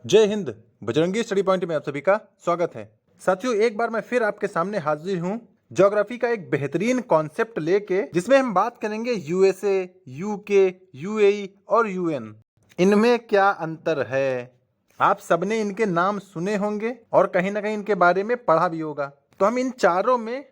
जय Hind. Bajrangi study point में आप सभी का स्वागत है। साथियों, एक बार मैं फिर आपके सामने हाजिर हूं ज्योग्राफी का एक बेहतरीन कॉन्सेप्ट लेके, जिसमें हम बात करेंगे यूएसए, यूके, यूएई और यूएन। इनमें क्या अंतर है? आप सबने इनके नाम सुने होंगे और कहीं ना कहीं इनके बारे में पढ़ा भी होगा। तो हम इन चारों में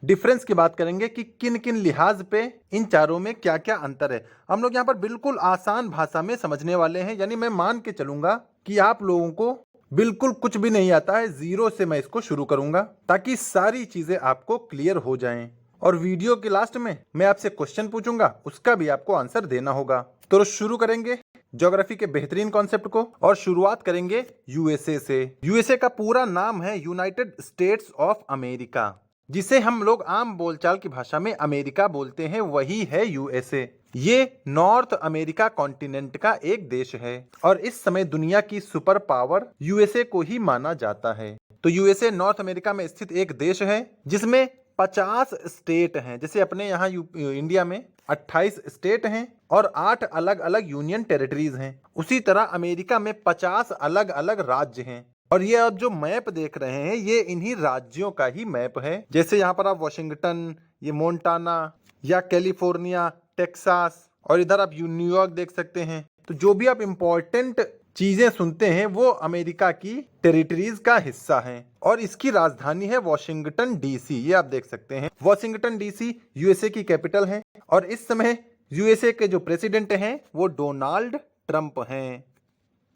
डिफरेंस की बात करेंगे कि किन किन लिहाज पे इन चारों में क्या क्या अंतर है। हम लोग यहाँ पर बिल्कुल आसान भाषा में समझने वाले हैं, यानी मैं मान के चलूंगा कि आप लोगों को बिल्कुल कुछ भी नहीं आता है, जीरो से मैं इसको शुरू करूंगा ताकि सारी चीजें आपको क्लियर हो जाएं। और वीडियो के लास्ट में मैं आपसे क्वेश्चन पूछूंगा, उसका भी आपको आंसर देना होगा। तो शुरू करेंगे ज्योग्राफी के बेहतरीन कॉन्सेप्ट को और शुरुआत करेंगे यूएसए से। यूएसए का पूरा नाम है यूनाइटेड स्टेट्स ऑफ अमेरिका, जिसे हम लोग आम बोलचाल की भाषा में अमेरिका बोलते हैं, वही है यूएसए। ये नॉर्थ अमेरिका कॉन्टिनेंट का एक देश है और इस समय दुनिया की सुपर पावर यूएसए को ही माना जाता है। तो यूएसए नॉर्थ अमेरिका में स्थित एक देश है जिसमें 50 स्टेट हैं। जैसे अपने यहाँ इंडिया में 28 स्टेट हैं और 8 अलग अलग यूनियन टेरिटरीज हैं, उसी तरह अमेरिका में 50 अलग अलग राज्य हैं। और ये आप जो मैप देख रहे हैं, ये इन्हीं राज्यों का ही मैप है। जैसे यहाँ पर आप वॉशिंगटन, ये मोन्टाना या कैलिफोर्निया, टेक्सास, और इधर आप न्यूयॉर्क देख सकते हैं। तो जो भी आप इंपॉर्टेंट चीजें सुनते हैं वो अमेरिका की टेरिटरीज का हिस्सा है और इसकी राजधानी है वॉशिंगटन डीसी। ये आप देख सकते हैं, वॉशिंगटन डीसी यूएसए की कैपिटल है और इस समय यूएसए के जो प्रेसिडेंट हैं वो डोनाल्ड ट्रंप हैं।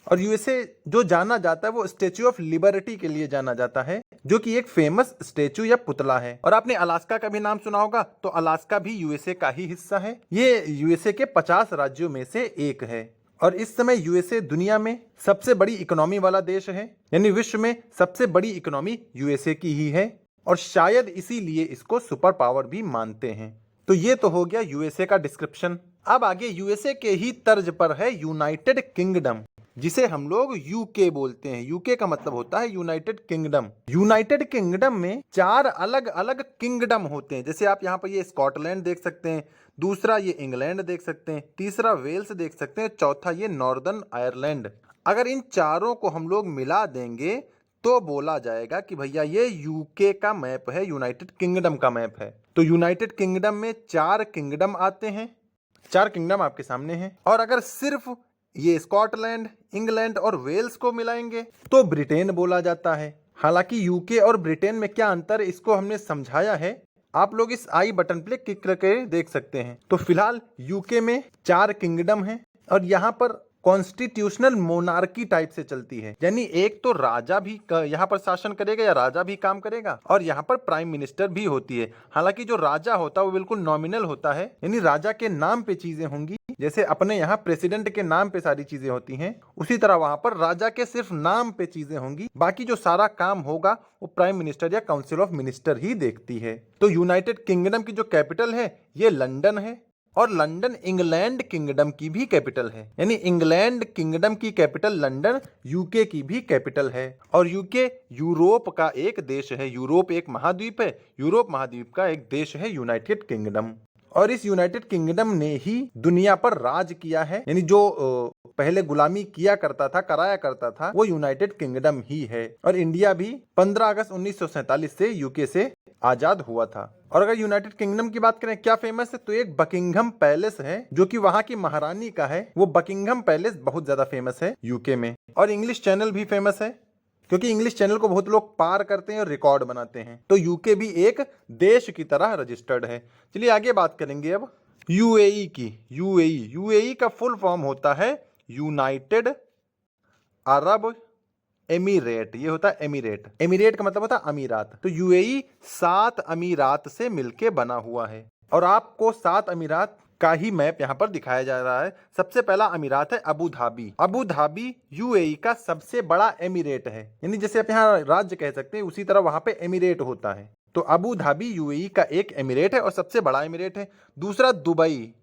और यूएसए जो जाना जाता है वो स्टेच्यू ऑफ लिबर्टी के लिए जाना जाता है, जो कि एक फेमस स्टेच्यू या पुतला है। और आपने अलास्का का भी नाम सुना होगा, तो अलास्का भी यूएसए का ही हिस्सा है। ये यूएसए के 50 राज्यों में से एक है और इस समय यूएसए दुनिया में सबसे बड़ी इकोनॉमी वाला देश है, यानी विश्व में सबसे बड़ी इकोनॉमी यूएसए की ही है और शायद इसीलिए इसको सुपर पावर भी मानते हैं। तो ये तो हो गया यूएसए का डिस्क्रिप्शन। अब आगे यूएसए के ही तर्ज पर है यूनाइटेड किंगडम, जिसे हम लोग यूके बोलते हैं। यूके का मतलब होता है यूनाइटेड किंगडम। यूनाइटेड किंगडम में 4 अलग अलग किंगडम होते हैं। जैसे आप यहाँ पर ये स्कॉटलैंड देख सकते हैं, दूसरा ये इंग्लैंड देख सकते हैं, तीसरा वेल्स देख सकते हैं, चौथा ये नॉर्दर्न आयरलैंड। अगर इन चारों को हम लोग मिला देंगे तो बोला जाएगा कि भैया ये यूके का मैप है, यूनाइटेड किंगडम का मैप है। तो यूनाइटेड किंगडम में 4 किंगडम आते हैं, 4 किंगडम आपके सामने हैं। और अगर सिर्फ ये स्कॉटलैंड, इंग्लैंड और वेल्स को मिलाएंगे तो ब्रिटेन बोला जाता है। हालांकि यूके और ब्रिटेन में क्या अंतर है इसको हमने समझाया है, आप लोग इस आई बटन पे क्लिक करके देख सकते हैं। तो फिलहाल यूके में 4 किंगडम हैं और यहाँ पर कॉन्स्टिट्यूशनल मोनार्की टाइप से चलती है, यानी एक तो राजा भी यहाँ पर शासन करेगा या राजा भी काम करेगा और यहाँ पर प्राइम मिनिस्टर भी होती है। हालांकि जो राजा होता है वो बिल्कुल नॉमिनल होता है, यानी राजा के नाम पे चीजें होंगी। जैसे अपने यहाँ प्रेसिडेंट के नाम पे सारी चीजें होती हैं, उसी तरह वहां पर राजा के सिर्फ नाम पे चीजें होंगी, बाकी जो सारा काम होगा वो प्राइम मिनिस्टर या काउंसिल ऑफ मिनिस्टर ही देखती है। तो यूनाइटेड किंगडम की जो कैपिटल है ये लंदन है और लंदन इंग्लैंड किंगडम की भी कैपिटल है, यानी इंग्लैंड किंगडम की कैपिटल लंदन यूके की भी कैपिटल है। और यूके यूरोप का एक देश है, यूरोप एक महाद्वीप है, यूरोप महाद्वीप का एक देश है यूनाइटेड किंगडम। और इस यूनाइटेड किंगडम ने ही दुनिया पर राज किया है, यानी जो पहले गुलामी किया करता था, कराया करता था, वो यूनाइटेड किंगडम ही है। और इंडिया भी 15 अगस्त 1947 से यूके से आजाद हुआ था। और अगर यूनाइटेड किंगडम की बात करें क्या फेमस है, तो एक बकिंघम पैलेस है जो कि वहां की महारानी का है। वो बकिंघम पैलेस बहुत ज्यादा फेमस है यूके में। और इंग्लिश चैनल भी फेमस है, क्योंकि इंग्लिश चैनल को बहुत लोग पार करते हैं और रिकॉर्ड बनाते हैं। तो यूके भी एक देश की तरह रजिस्टर्ड है। चलिए आगे बात करेंगे अब यूएई की। यूएई का फुल फॉर्म होता है यूनाइटेड अरब एमिरेट। ये होता है एमिरेट। एमिरेट का मतलब होता है अमीरात। तो यूएई 7 अमीरात से मिलके बना हुआ है और आपको 7 अमीरात का ही मैप यहाँ पर दिखाया जा रहा है। सबसे पहला अमीरात है Abu Dhabi. Abu Dhabi UAE का सबसे बड़ा एमिरेट है, यानी जैसे आप यहाँ राज्य कह सकते हैं, उसी तरह वहां पे एमिरेट होता है। तो अबू धाबी यूएई का एक एमिरेट है और सबसे बड़ा एमिरेट है। दूसरा दुबई।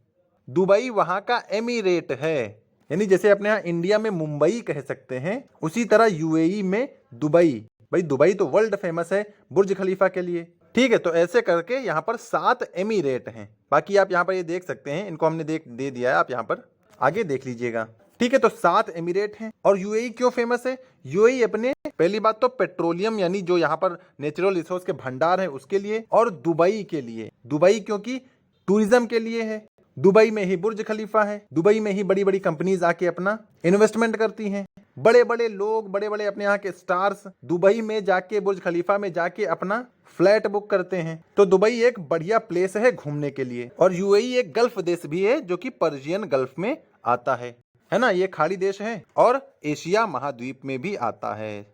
दुबई वहां का एमिरेट है, यानी जैसे अपने यहाँ इंडिया में मुंबई कह सकते हैं, उसी तरह यूएई में दुबई। भाई दुबई तो वर्ल्ड फेमस है बुर्ज खलीफा के लिए। ठीक है, तो ऐसे करके यहाँ पर 7 एमिरेट हैं। बाकी आप यहाँ पर ये देख सकते हैं, इनको हमने दे दिया है, आप यहाँ पर आगे देख लीजिएगा। ठीक है, तो 7 एमिरेट हैं। और यूएई क्यों फेमस है? यूएई अपने पहली बात तो पेट्रोलियम यानी जो यहाँ पर नेचुरल रिसोर्स के भंडार है उसके लिए, और दुबई के लिए। दुबई क्योंकि टूरिज्म के लिए है। दुबई में ही बुर्ज खलीफा है, दुबई में ही बड़ी बड़ी कंपनीज आके अपना इन्वेस्टमेंट करती हैं। बड़े बड़े लोग, बड़े बड़े अपने यहाँ के स्टार्स दुबई में जाके, बुर्ज खलीफा में जाके अपना फ्लैट बुक करते हैं। तो दुबई एक बढ़िया प्लेस है घूमने के लिए। और यूएई एक गल्फ देश भी है जो कि पर्शियन गल्फ में आता है ना, ये खाड़ी देश है और एशिया महाद्वीप में भी आता है।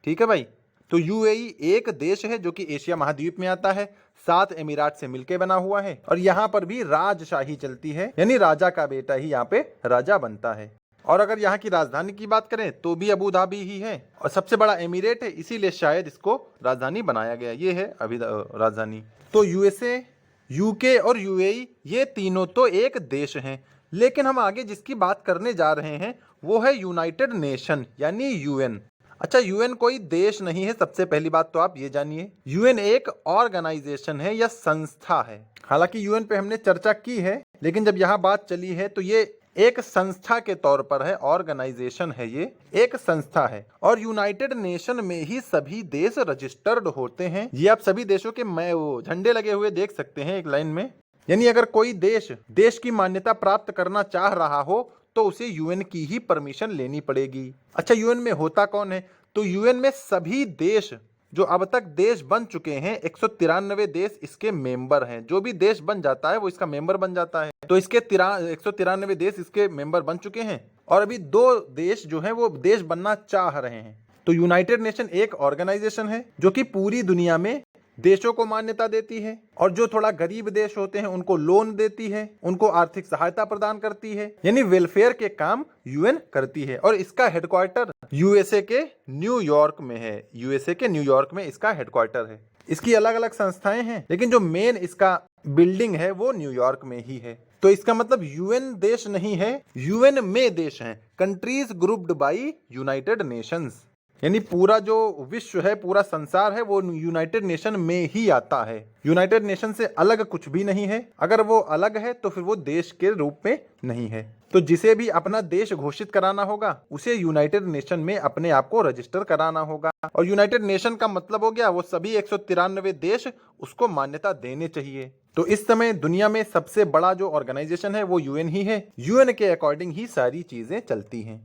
ठीक है भाई, तो यूएई एक देश है जो कि एशिया महाद्वीप में आता है, 7 एमिरात से मिलकर बना हुआ है। और यहाँ पर भी राजशाही चलती है, यानी राजा का बेटा ही यहाँ पे राजा बनता है। और अगर यहाँ की राजधानी की बात करें तो भी अबू धाबी ही है, और सबसे बड़ा एमिरेट है, इसीलिए शायद इसको राजधानी बनाया गया। ये है अभी राजधानी। तो यूएसए, यूके और यूएई ये तीनों तो एक देश हैं, लेकिन हम आगे जिसकी बात करने जा रहे हैं वो है यूनाइटेड नेशन यानी यूएन। अच्छा, यूएन कोई देश नहीं है, सबसे पहली बात तो आप ये जानिए। यूएन एक ऑर्गेनाइजेशन है या संस्था है। हालांकि यूएन पे हमने चर्चा की है, लेकिन जब यहाँ बात चली है तो ये एक संस्था के तौर पर है, ऑर्गेनाइजेशन है, ये एक संस्था है। और यूनाइटेड नेशन में ही सभी देश रजिस्टर्ड होते हैं। ये आप सभी देशों के वो झंडे लगे हुए देख सकते हैं एक लाइन में। यानी अगर कोई देश की मान्यता प्राप्त करना चाह रहा हो तो उसे यूएन की ही परमिशन लेनी पड़ेगी। अच्छा, यूएन में होता कौन है? तो यूएन में सभी देश जो अब तक देश बन चुके हैं, 193 देश इसके मेंबर हैं। जो भी देश बन जाता है वो इसका मेंबर बन जाता है। तो इसके 193 देश इसके मेंबर बन चुके हैं, और अभी 2 देश जो हैं वो देश बनना चाह रहे हैं। तो यूनाइटेड नेशन एक ऑर्गेनाइजेशन है जो कि पूरी दुनिया में देशों को मान्यता देती है, और जो थोड़ा गरीब देश होते हैं उनको लोन देती है, उनको आर्थिक सहायता प्रदान करती है, यानी वेलफेयर के काम यूएन करती है। और इसका हेडक्वार्टर यूएसए के न्यूयॉर्क में है। यूएसए के न्यूयॉर्क में इसका हेडक्वार्टर है। इसकी अलग अलग संस्थाएं हैं, लेकिन जो मेन इसका बिल्डिंग है वो न्यूयॉर्क में ही है। तो इसका मतलब यूएन देश नहीं है, यूएन में देश हैं, countries grouped by United Nations. यानी पूरा जो विश्व है, पूरा संसार है, वो यूनाइटेड नेशन में ही आता है। यूनाइटेड नेशन से अलग कुछ भी नहीं है। अगर वो अलग है तो फिर वो देश के रूप में नहीं है। तो जिसे भी अपना देश घोषित कराना होगा उसे यूनाइटेड नेशन में अपने आप को रजिस्टर कराना होगा। और यूनाइटेड नेशन का मतलब हो गया वो सभी 193 देश उसको मान्यता देने चाहिए। तो इस समय दुनिया में सबसे बड़ा जो ऑर्गेनाइजेशन है वो यूएन ही है। यूएन के अकॉर्डिंग ही सारी चीजें चलती हैं।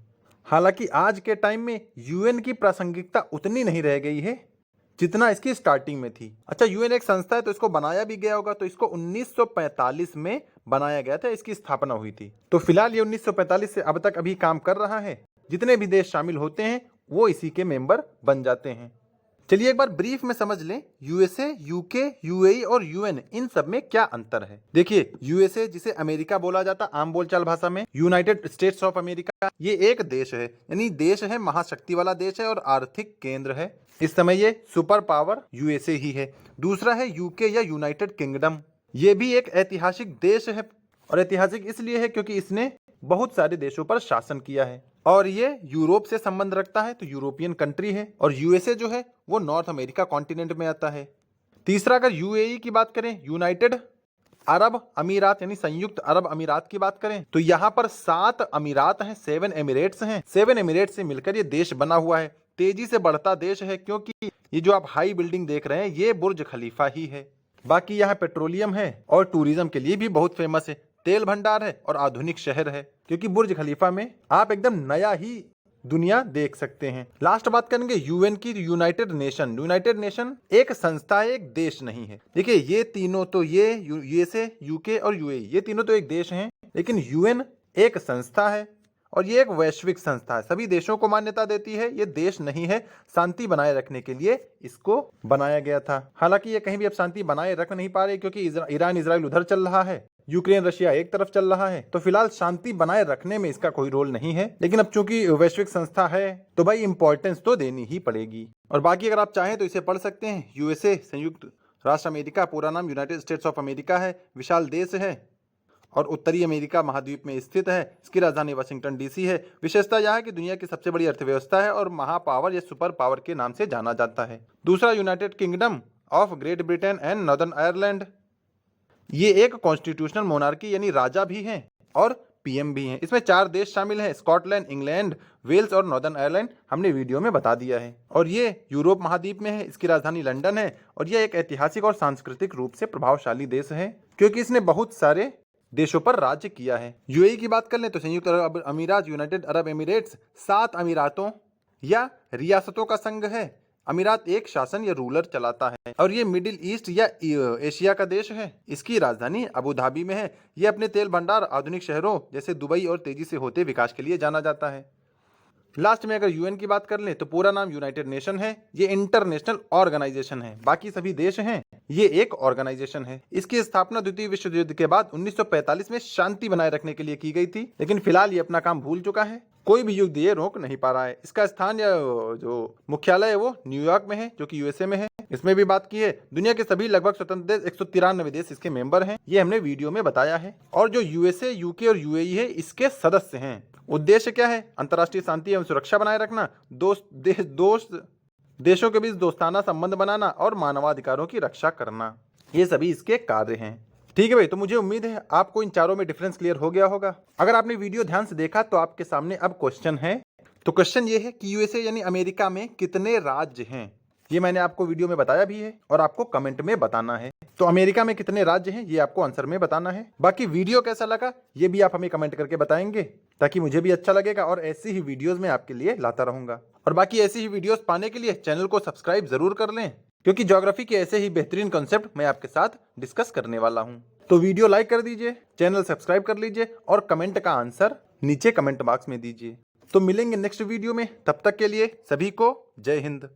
हालांकि आज के टाइम में यूएन की प्रासंगिकता उतनी नहीं रह गई है जितना इसकी स्टार्टिंग में थी। अच्छा, यूएन एक संस्था है तो इसको बनाया भी गया होगा, तो इसको 1945 में बनाया गया था, इसकी स्थापना हुई थी। तो फिलहाल ये 1945 से अब तक अभी काम कर रहा है। जितने भी देश शामिल होते हैं वो इसी के मेंबर बन जाते हैं। चलिए एक बार ब्रीफ में समझ लें, यूएसए, यूके, यूएई और यूएन, इन सब में क्या अंतर है। देखिए, यूएसए जिसे अमेरिका बोला जाता आम बोलचाल भाषा में, यूनाइटेड स्टेट्स ऑफ अमेरिका, ये एक देश है, यानी देश है, महाशक्ति वाला देश है और आर्थिक केंद्र है। इस समय ये सुपर पावर यूएसए ही है। दूसरा है यूके या यूनाइटेड किंगडम, ये भी एक ऐतिहासिक देश है, और ऐतिहासिक इसलिए है क्योंकि इसने बहुत सारे देशों पर शासन किया है, और ये यूरोप से संबंध रखता है, तो यूरोपियन कंट्री है। और यूएसए जो है वो नॉर्थ अमेरिका कॉन्टिनेंट में आता है। तीसरा, अगर यूएई की बात करें, यूनाइटेड अरब अमीरात यानी संयुक्त अरब अमीरात की बात करें, तो यहाँ पर 7 अमीरात हैं, 7 एमिरेट्स हैं। 7 एमिरेट्स से मिलकर ये देश बना हुआ है। तेजी से बढ़ता देश है, क्योंकि ये जो आप हाई बिल्डिंग देख रहे हैं ये बुर्ज खलीफा ही है। बाकी यहाँ पेट्रोलियम है और टूरिज्म के लिए भी बहुत फेमस है, तेल भंडार है और आधुनिक शहर है, क्योंकि बुर्ज खलीफा में आप एकदम नया ही दुनिया देख सकते हैं। लास्ट बात करेंगे यूएन की, यूनाइटेड नेशन। यूनाइटेड नेशन एक संस्था है, एक देश नहीं है। देखिए, ये तीनों तो ये यूएसए, यूके और यूएई, ये तीनों तो एक देश हैं, लेकिन यूएन एक संस्था है और ये एक वैश्विक संस्था है, सभी देशों को मान्यता देती है। ये देश नहीं है, शांति बनाए रखने के लिए इसको बनाया गया था। हालांकि ये कहीं भी अब शांति बनाए रख नहीं पा रहे, क्योंकि ईरान इजराइल उधर चल रहा है, यूक्रेन रशिया एक तरफ चल रहा है, तो फिलहाल शांति बनाए रखने में इसका कोई रोल नहीं है। लेकिन अब चूंकि वैश्विक संस्था है तो भाई इंपॉर्टेंस तो देनी ही पड़ेगी। और बाकी अगर आप चाहें तो इसे पढ़ सकते हैं। यूएसए संयुक्त राष्ट्र अमेरिका, पूरा नाम यूनाइटेड स्टेट्स ऑफ अमेरिका है, विशाल देश है और उत्तरी अमेरिका महाद्वीप में स्थित है। इसकी राजधानी वाशिंगटन डीसी है। विशेषता यह है कि दुनिया की सबसे बड़ी अर्थव्यवस्था है और महापावर या सुपर पावर के नाम से जाना जाता है। दूसरा, United kingdom of great Britain and northern Ireland, ये एक कॉन्स्टिट्यूशनल मोनार्की यानी राजा भी हैं और पीएम भी हैं। इसमें 4 देश शामिल हैं, स्कॉटलैंड, इंग्लैंड, वेल्स और नॉर्दर्न आयरलैंड। हमने वीडियो में बता दिया है। और ये यूरोप महाद्वीप में है, इसकी राजधानी लंदन है और यह एक ऐतिहासिक और सांस्कृतिक रूप से प्रभावशाली देश है क्योंकि इसने बहुत सारे देशों पर राज्य किया है। यूएई की बात कर लें तो संयुक्त अरब अमीरात, यूनाइटेड अरब एमिरेट्स 7 अमीरातों या रियासतों का संघ है। अमीरात एक शासन या रूलर चलाता है और ये मिडिल ईस्ट या एशिया का देश है। इसकी राजधानी अबू धाबी में है। ये अपने तेल भंडार, आधुनिक शहरों जैसे दुबई और तेजी से होते विकास के लिए जाना जाता है। लास्ट में अगर यूएन की बात कर लें तो पूरा नाम यूनाइटेड नेशन है। ये इंटरनेशनल ऑर्गेनाइजेशन है, बाकी सभी देश हैं, ये एक ऑर्गेनाइजेशन है। इसकी स्थापना द्वितीय विश्व युद्ध के बाद 1945 में शांति बनाए रखने के लिए की गई थी, लेकिन फिलहाल ये अपना काम भूल चुका है। कोई भी युद्ध ये रोक नहीं पा रहा है। इसका स्थान या जो मुख्यालय है वो न्यूयॉर्क में है, जो कि यूएसए में है। इसमें भी बात की है दुनिया के सभी लगभग स्वतंत्र देश 193 देश इसके मेंबर हैं। ये हमने वीडियो में बताया है। और जो यूएसए, यूके और यूएई है, इसके सदस्य हैं। उद्देश्य क्या है? अंतर्राष्ट्रीय शांति एवं सुरक्षा बनाए रखना, देशों के बीच दोस्ताना संबंध बनाना और मानवाधिकारों की रक्षा करना, ये सभी इसके कार्य हैं। ठीक है भाई, तो मुझे उम्मीद है आपको इन चारों में डिफरेंस क्लियर हो गया होगा। अगर आपने वीडियो ध्यान से देखा तो आपके सामने अब क्वेश्चन है। तो क्वेश्चन ये है कि यूएसए यानी अमेरिका में कितने राज्य हैं? ये मैंने आपको वीडियो में बताया भी है और आपको कमेंट में बताना है। तो अमेरिका में कितने राज्य हैं ये आपको आंसर में बताना है। बाकी वीडियो कैसा लगा ये भी आप हमें कमेंट करके बताएंगे, ताकि मुझे भी अच्छा लगेगा और ऐसी ही वीडियोस मैं आपके लिए लाता रहूंगा। और बाकी ऐसी ही वीडियोस पाने के लिए चैनल को सब्सक्राइब जरूर कर लें, क्योंकि ज्योग्राफी के ऐसे ही बेहतरीन कॉन्सेप्ट मैं आपके साथ डिस्कस करने वाला हूँ। तो वीडियो लाइक कर दीजिए, चैनल सब्सक्राइब कर लीजिए और कमेंट का आंसर नीचे कमेंट बॉक्स में दीजिए। तो मिलेंगे नेक्स्ट वीडियो में, तब तक के लिए सभी को जय हिंद।